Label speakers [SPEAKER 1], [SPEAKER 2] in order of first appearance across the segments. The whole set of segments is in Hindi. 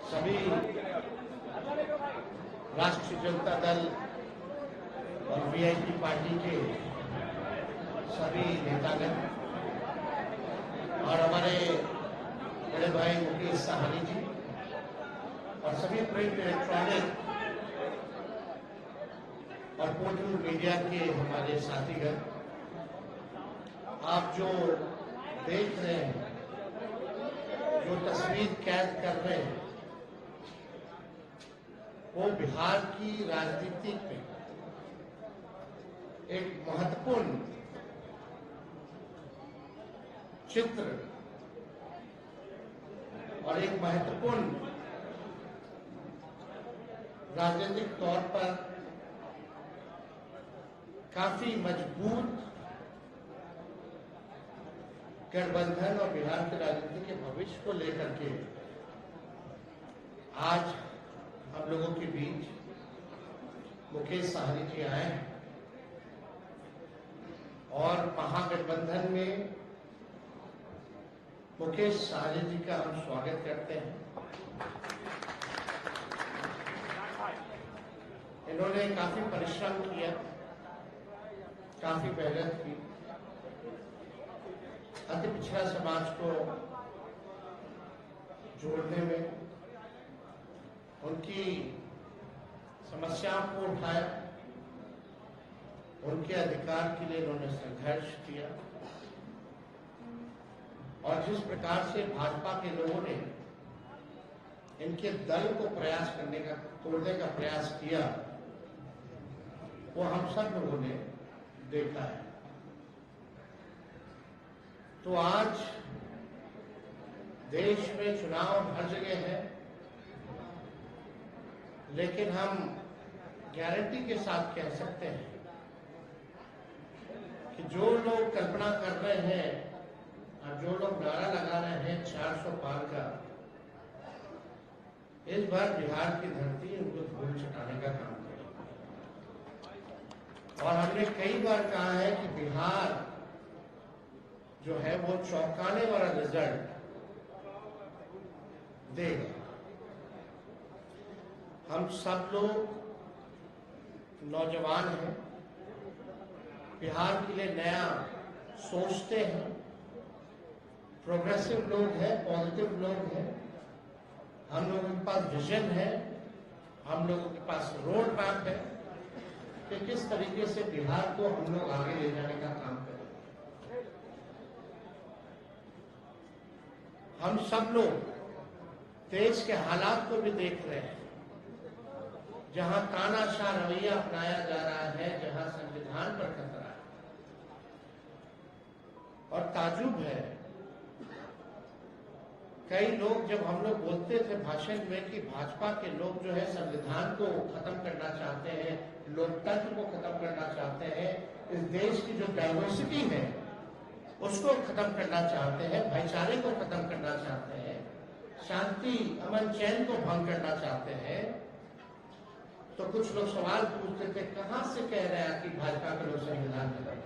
[SPEAKER 1] सभी राष्ट्रीय जनता दल और वीआईपी पार्टी के सभी नेतागण और हमारे बड़े भाई मुकेश साहनी जी और सभी प्रिंट इलेक्ट्रॉनिक और पोर्टल मीडिया के हमारे साथीगण, आप जो देख रहे हैं, जो तस्वीर कैद कर रहे हैं, वो बिहार की राजनीति में एक महत्वपूर्ण चित्र और एक महत्वपूर्ण राजनीतिक तौर पर काफी मजबूत गठबंधन और बिहार की राजनीति के भविष्य को लेकर के आज हम लोगों के बीच मुकेश साहनी जी आए हैं और महागठबंधन में मुकेश साहनी जी का हम स्वागत करते हैं। इन्होंने काफी परिश्रम किया, काफी मेहनत की, अति पिछड़ा समाज को जोड़ने में, उनकी समस्याओं को उठाया, उनके अधिकार के लिए इन्होंने संघर्ष किया और जिस प्रकार से भाजपा के लोगों ने इनके दल को प्रयास करने का, तोड़ने का प्रयास किया, वो हम सब लोगों ने देखा है। तो आज देश में चुनाव हर जगह है, लेकिन हम गारंटी के साथ कह सकते हैं कि जो लोग कल्पना कर रहे हैं और जो लोग नारा लगा रहे हैं 400 पार का, इस बार बिहार की धरती उनको धूल चटाने का काम करेगी। और हमने कई बार कहा है कि बिहार जो है वो चौंकाने वाला रिजल्ट देगा। हम सब लोग नौजवान हैं, बिहार के लिए नया सोचते हैं, प्रोग्रेसिव लोग हैं, पॉजिटिव लोग हैं। हम लोगों के पास विजन है, हम लोगों के पास रोड मैप है कि किस तरीके से बिहार को हम लोग आगे ले जाने का काम करें। हम सब लोग देश के हालात को भी देख रहे हैं, जहां तानाशाह रवैया अपनाया जा रहा है, जहां संविधान पर खतरा है। और ताजुब है, कई लोग जब हम लोग बोलते थे भाषण में कि भाजपा के लोग जो है संविधान को खत्म करना चाहते हैं, लोकतंत्र को खत्म करना चाहते हैं, इस देश की जो डाइवर्सिटी है उसको खत्म करना चाहते हैं, भाईचारे को खत्म करना चाहते हैं, शांति अमन चैन को भंग करना चाहते हैं, तो कुछ लोग सवाल पूछते थे कहां से कह रहे हैं कि भाजपा के लोग संविधान खत्म।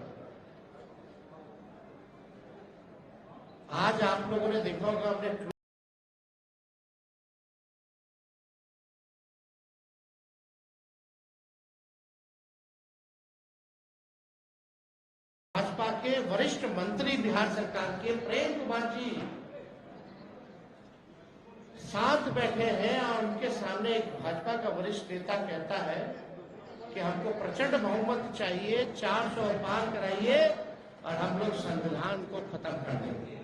[SPEAKER 1] आज आप लोगों ने देखा होगा, अपने भाजपा के वरिष्ठ मंत्री बिहार सरकार के प्रेम कुमार जी साथ बैठे हैं और उनके सामने एक भाजपा का वरिष्ठ नेता कहता है कि हमको प्रचंड बहुमत चाहिए, 400 पार कराइए और हम लोग संविधान को खत्म कर देंगे।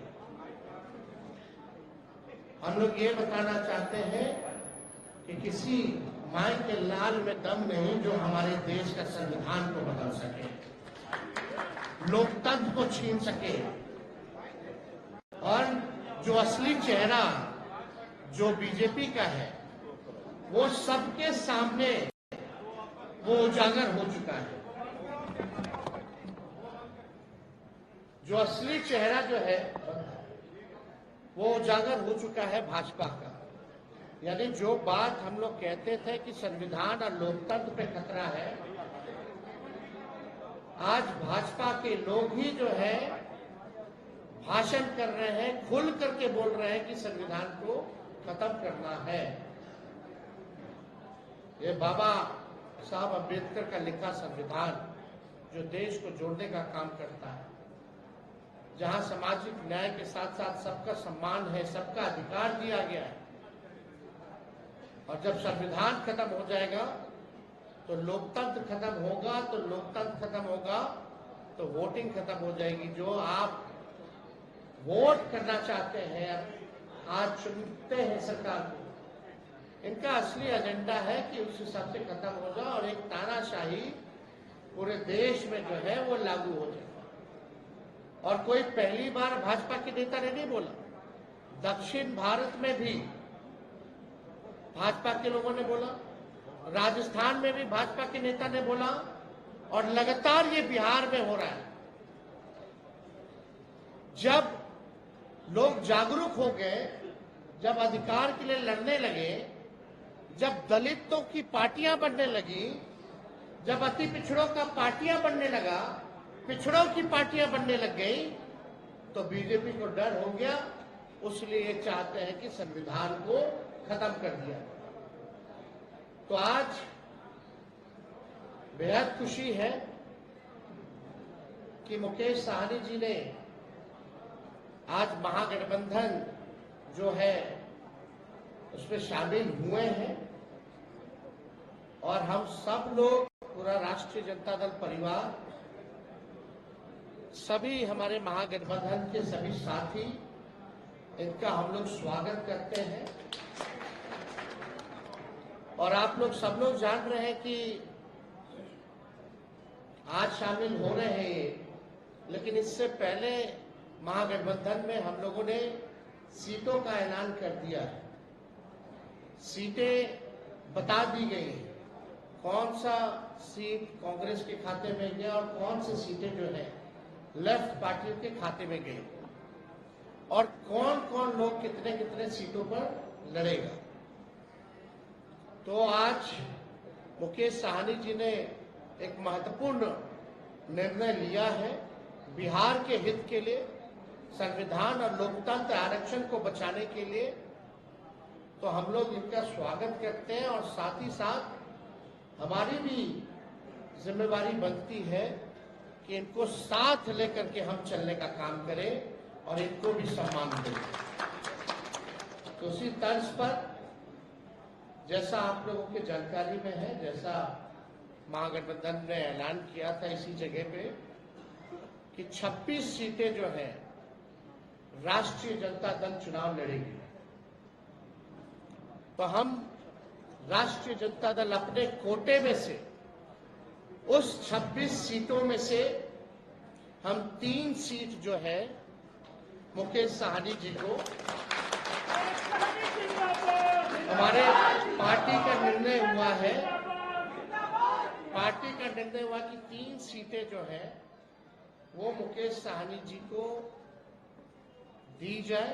[SPEAKER 1] हम लोग ये बताना चाहते हैं कि किसी माई के लाल में दम नहीं जो हमारे देश का संविधान को बदल सके, लोकतंत्र को छीन सके, और जो असली चेहरा जो बीजेपी का है वो सबके सामने वो उजागर हो चुका है। जो असली चेहरा जो है वो उजागर हो चुका है भाजपा का। यानी जो बात हम लोग कहते थे कि संविधान और लोकतंत्र पे खतरा है, आज भाजपा के लोग ही जो है भाषण कर रहे हैं, खुल करके बोल रहे हैं कि संविधान को खत्म खत्म करना है। ये बाबा साहब अम्बेडकर का लिखा संविधान जो देश को जोड़ने का काम करता है, जहां सामाजिक न्याय के साथ साथ सबका सम्मान है, सबका अधिकार दिया गया है। और जब संविधान खत्म हो जाएगा तो लोकतंत्र खत्म होगा, तो लोकतंत्र खत्म होगा तो वोटिंग खत्म हो जाएगी। जो आप वोट करना चाहते हैं, आज चुनते हैं सरकार को, इनका असली एजेंडा है कि उस हिसाब से खत्म हो जाए और एक तानाशाही पूरे देश में जो है वो लागू हो जाए। और कोई पहली बार भाजपा के नेता ने नहीं बोला, दक्षिण भारत में भी भाजपा के लोगों ने बोला, राजस्थान में भी भाजपा के नेता ने बोला, और लगातार ये बिहार में हो रहा है। जब लोग जागरूक हो गए, जब अधिकार के लिए लड़ने लगे, जब दलितों की पार्टियां बनने लगी, जब अति पिछड़ों का पार्टियां बनने लगा, पिछड़ों की पार्टियां बनने लग गई, तो बीजेपी को डर हो गया। उसलिए ये चाहते हैं कि संविधान को खत्म कर दिया। तो आज बेहद खुशी है कि मुकेश साहनी जी ने आज महागठबंधन जो है उसमें शामिल हुए हैं, और हम सब लोग, पूरा राष्ट्रीय जनता दल परिवार, सभी हमारे महागठबंधन के सभी साथी, इनका हम लोग स्वागत करते हैं। और आप लोग सब लोग जान रहे हैं कि आज शामिल हो रहे हैं ये, लेकिन इससे पहले महागठबंधन में हम लोगों ने सीटों का ऐलान कर दिया है। सीटें बता दी गई हैं, कौन सा सीट कांग्रेस के खाते में गया और कौन सी सीटें जो है लेफ्ट पार्टियों के खाते में गई, और कौन कौन लोग कितने कितने सीटों पर लड़ेगा। तो आज मुकेश साहनी जी ने एक महत्वपूर्ण निर्णय लिया है बिहार के हित के लिए, संविधान और लोकतंत्र आरक्षण को बचाने के लिए। तो हम लोग इनका स्वागत करते हैं, और साथ ही साथ हमारी भी जिम्मेवारी बनती है कि इनको साथ लेकर के हम चलने का काम करें और इनको भी सम्मान दें। तो उसी तर्ज पर, जैसा आप लोगों की जानकारी में है, जैसा महागठबंधन ने ऐलान किया था इसी जगह पे कि 26 सीटें जो है राष्ट्रीय जनता दल चुनाव लड़ेगी। तो हम राष्ट्रीय जनता दल अपने कोटे में से, उस 26 सीटों में से हम 3 सीट जो है मुकेश साहनी जी को, हमारे पार्टी का निर्णय हुआ है, पार्टी का निर्णय हुआ कि 3 सीटें जो है वो मुकेश साहनी जी को दी जाए।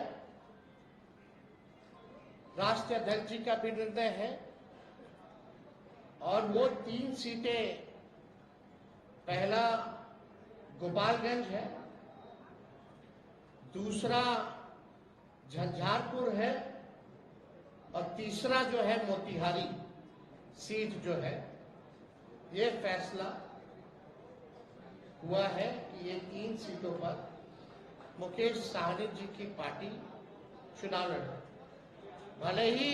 [SPEAKER 1] राष्ट्रीय अध्यक्ष जी का भी निर्णय है, और वो 3 सीटें, पहला गोपालगंज है, दूसरा झंझारपुर है, और तीसरा जो है मोतिहारी सीट जो है। ये फैसला हुआ है कि ये 3 सीटों पर मुकेश साहनी जी की पार्टी चुनाव लड़े। भले ही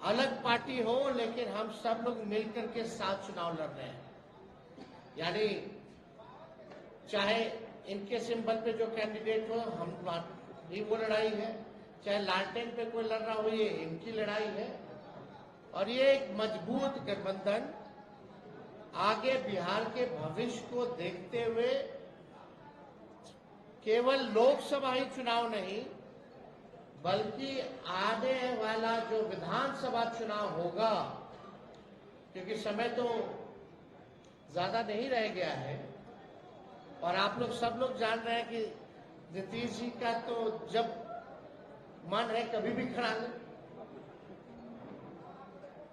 [SPEAKER 1] अलग पार्टी हो, लेकिन हम सब लोग मिलकर के साथ चुनाव लड़ रहे हैं। यानी चाहे इनके सिंबल पे जो कैंडिडेट हो, हम भी वो लड़ाई है, चाहे लालटेन पे कोई लड़ रहा हो, ये इनकी लड़ाई है। और ये एक मजबूत गठबंधन आगे बिहार के भविष्य को देखते हुए केवल लोकसभा ही चुनाव नहीं, बल्कि आने वाला जो विधानसभा चुनाव होगा, क्योंकि समय तो ज्यादा नहीं रह गया है, और आप लोग सब लोग जान रहे हैं कि नीतीश जी का तो जब मन है कभी भी खड़ा ले,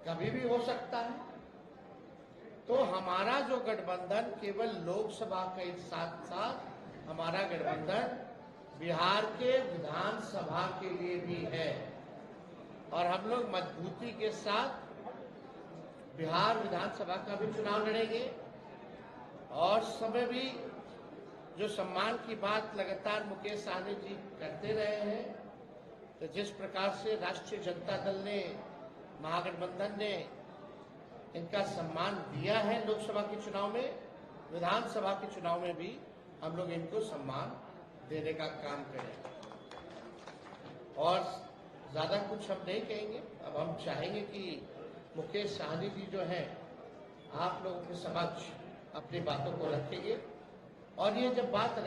[SPEAKER 1] कभी भी हो सकता है। तो हमारा जो गठबंधन केवल लोकसभा के साथ साथ हमारा गठबंधन बिहार के विधानसभा के लिए भी है। और हम लोग मजबूती के साथ बिहार विधानसभा का भी चुनाव लड़ेंगे और समय भी जो सम्मान की बात लगातार मुकेश सहनी जी करते रहे हैं, तो जिस प्रकार से राष्ट्रीय जनता दल ने, महागठबंधन ने इनका सम्मान दिया है लोकसभा के चुनाव में, विधानसभा के चुनाव में भी हम लोग इनको सम्मान देने का काम करेंगे। और ज्यादा कुछ हम नहीं कहेंगे। अब हम चाहेंगे कि मुकेश सहनी जी जो है आप लोगों के समक्ष अपनी बातों को रखेंगे और ये जब बात